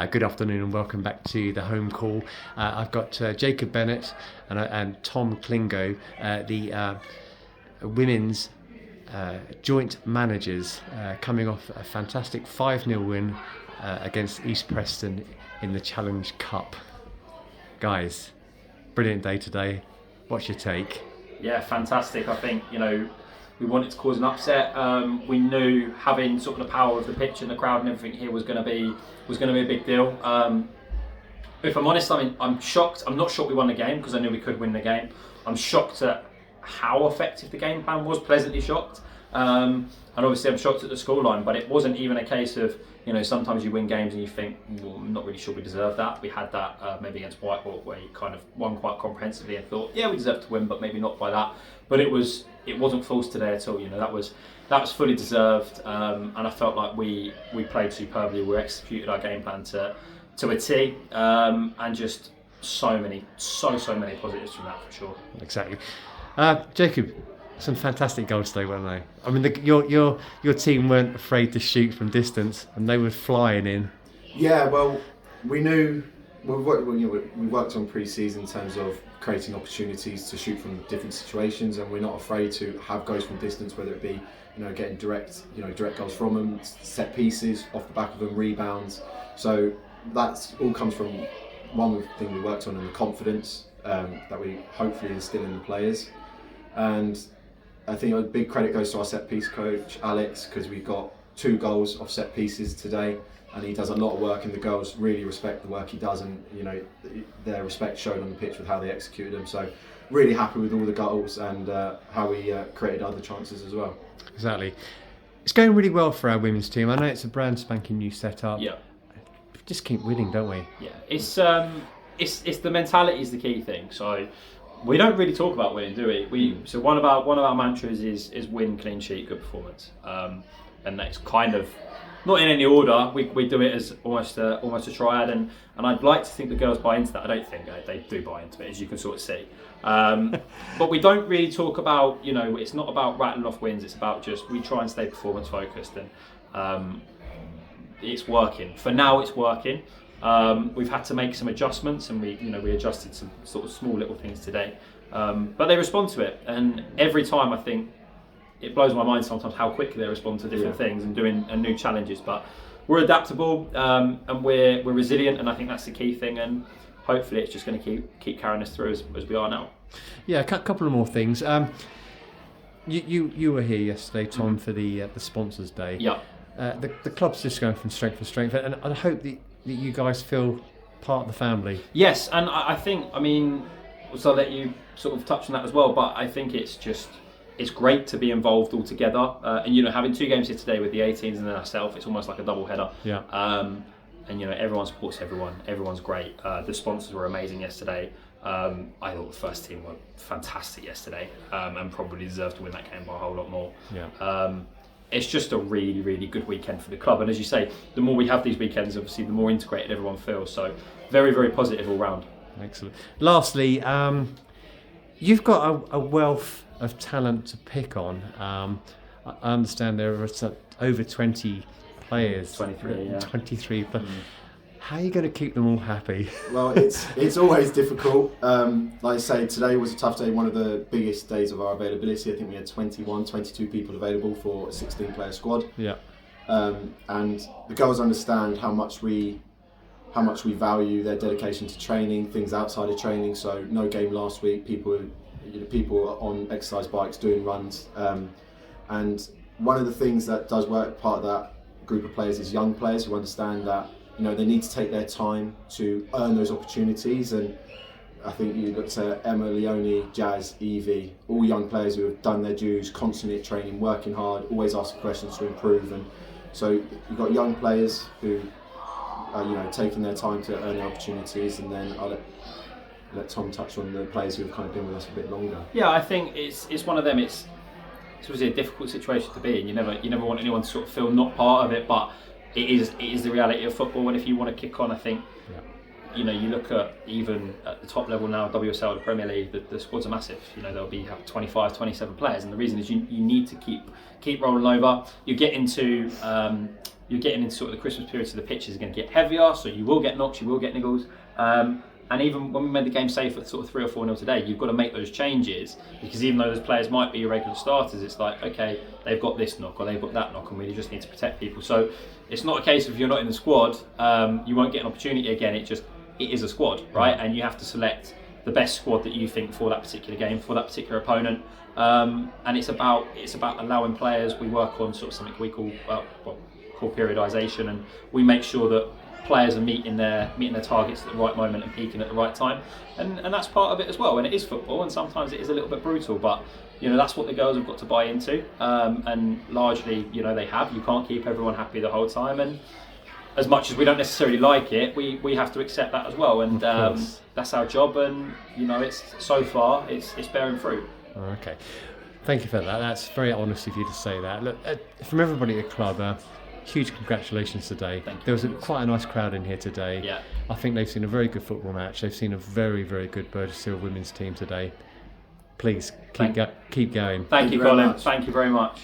Good afternoon and welcome back to the home call. I've got Jacob Bennett and Tom Clingo, the women's joint managers, coming off a fantastic 5-0 win against East Preston in the Challenge Cup. Guys, brilliant day today. What's your take? Yeah, fantastic. I think, we wanted to cause an upset. We knew having sort of the power of the pitch and the crowd and everything here was going to be a big deal. If I'm honest, I'm shocked. I'm not shocked we won the game because I knew we could win the game. I'm shocked at how effective the game plan was. Pleasantly shocked. And obviously I'm shocked at the scoreline, but it wasn't even a case of, sometimes you win games and you think, well, I'm not really sure we deserve that. We had that maybe against Whitehall where you kind of won quite comprehensively and thought, yeah, we deserve to win, but maybe not by that. But it wasn't false today at all. That was fully deserved, and I felt like we played superbly. We executed our game plan to a T, and just so many positives from that for sure. Exactly. Jacob, some fantastic goals today, weren't they? I mean, your team weren't afraid to shoot from distance, and they were flying in. Yeah, well, we knew we worked on pre-season in terms of creating opportunities to shoot from different situations, and we're not afraid to have goals from distance, whether it be getting direct goals from them, set pieces off the back of them, rebounds. So that's all comes from one thing we worked on, and the confidence that we hopefully instill in the players. And I think a big credit goes to our set piece coach Alex, because we got 2 goals off set pieces today, and he does a lot of work, and the girls really respect the work he does, and their respect showed on the pitch with how they executed them. So really happy with all the goals and how we created other chances as well. Exactly. It's going really well for our women's team. I know it's a brand spanking new setup. Yeah. Just keep winning, don't we? Yeah. It's the mentality is the key thing. So we don't really talk about winning, do we? So one of our mantras is win, clean sheet, good performance. And that's kind of not in any order. We do it as almost a triad, and I'd like to think the girls buy into that. I don't think they do buy into it, as you can sort of see. But we don't really talk about, it's not about rattling off wins. It's about just we try and stay performance focused, and it's working. For now, it's working. We've had to make some adjustments, and we adjusted some sort of small little things today, but they respond to it, and every time I think it blows my mind sometimes how quickly they respond to different things and doing new challenges. But we're adaptable, and we're resilient, and I think that's the key thing, and hopefully it's just going to keep carrying us through as we are now. Yeah, a couple of more things. You were here yesterday, Tom, for the Sponsors Day. Yeah. The club's just going from strength to strength, and I hope that you guys feel part of the family. Yes, and I think, so I'll let you sort of touch on that as well, but I think it's great to be involved all together, and having 2 games here today with the 18s and then ourselves, it's almost like a double header. Yeah. And everyone supports everyone. Everyone's great. The sponsors were amazing yesterday. I thought the first team were fantastic yesterday, and probably deserved to win that game by a whole lot more. Yeah. It's just a really, really good weekend for the club, and as you say, the more we have these weekends, obviously, the more integrated everyone feels. So, very, very positive all round. Excellent. Lastly, you've got a wealth of talent to pick on. I understand there are over 20 players. 23, yeah. 23. But how are you going to keep them all happy? Well, it's always difficult. Like I say, today was a tough day, one of the biggest days of our availability. I think we had 22 people available for a 16-player squad. Yeah. And the girls understand how much we value their dedication to training, things outside of training. So no game last week. People on exercise bikes doing runs, and one of the things that does work, part of that group of players, is young players who understand that they need to take their time to earn those opportunities. And I think you looked at Emma, Leonie, Jazz, Evie, all young players who have done their dues, constantly at training, working hard, always asking questions to improve. And so you've got young players who are taking their time to earn the opportunities, and then I'll let Tom touch on the players who have kind of been with us a bit longer. Yeah, I think it's one of them. It's obviously a difficult situation to be in. You never want anyone to sort of feel not part of it, but it is the reality of football. And if you want to kick on, I think you look at even at the top level now, WSL, the Premier League, the squads are massive. There'll be 25, 27 players, and the reason is you need to keep rolling over. You get into you're getting into sort of the Christmas period, so the pitches are going to get heavier, so you will get knocks, you will get niggles. And even when we made the game safe at sort of 3 or 4-0 today, you've got to make those changes, because even though those players might be irregular starters, it's like, okay, they've got this knock or they've got that knock, and we just need to protect people. So it's not a case of, if you're not in the squad, you won't get an opportunity again. It is a squad, right? And you have to select the best squad that you think for that particular game, for that particular opponent. And it's about allowing players. We work on sort of something we call periodisation, and we make sure that players are meeting their targets at the right moment and peaking at the right time, and that's part of it as well. And it is football, and sometimes it is a little bit brutal, but that's what the girls have got to buy into, and largely they have. You can't keep everyone happy the whole time, and as much as we don't necessarily like it, we have to accept that as well, and that's our job. And it's so far it's bearing fruit. Okay, thank you for that. That's very honest of you to say that. Look, from everybody at the club, huge congratulations today. There was quite a nice crowd in here today. Yeah. I think they've seen a very good football match. They've seen a very, very good Burgess Hill women's team today. Please keep going. Thank you, Colin. Thank you very much.